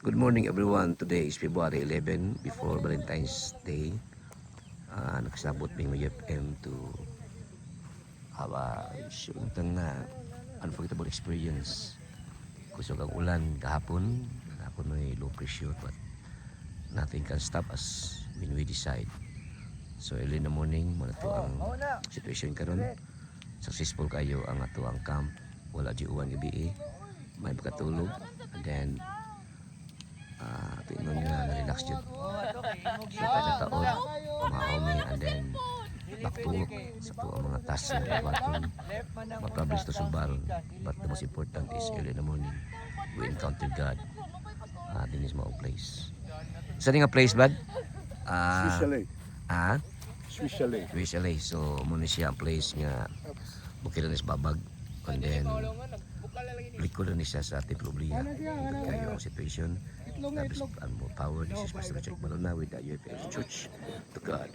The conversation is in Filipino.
Good morning everyone. Today is February 11 before Valentine's Day. Nakasabot may UFM to have a unforgettable experience. Kusog ang ulan kahapon. Kahapon may low pressure but nothing can stop us when we decide. So early in the morning, muna to ang situation karon. Successful kayo ang ato ang camp. Wala di uwan gabi may makatulog. And then tingnan nyo na relax dyan. So kada taon, pamahami and then back to work sa to ang mga tasks na kabaton. Mga problems to solve. But the most important is early in the morning. We encounter God. Din is mga place. Saan nga place, Bad? Swiss Chalet. Swiss Chalet. Swiss Chalet. So, muna siya ang place nga bukilan is babag. And then, likod na siya sa Tiplobliya. Kayo ang situation. Labis ang more power. This is Pastor Richard Malona with the UFM Church. To God.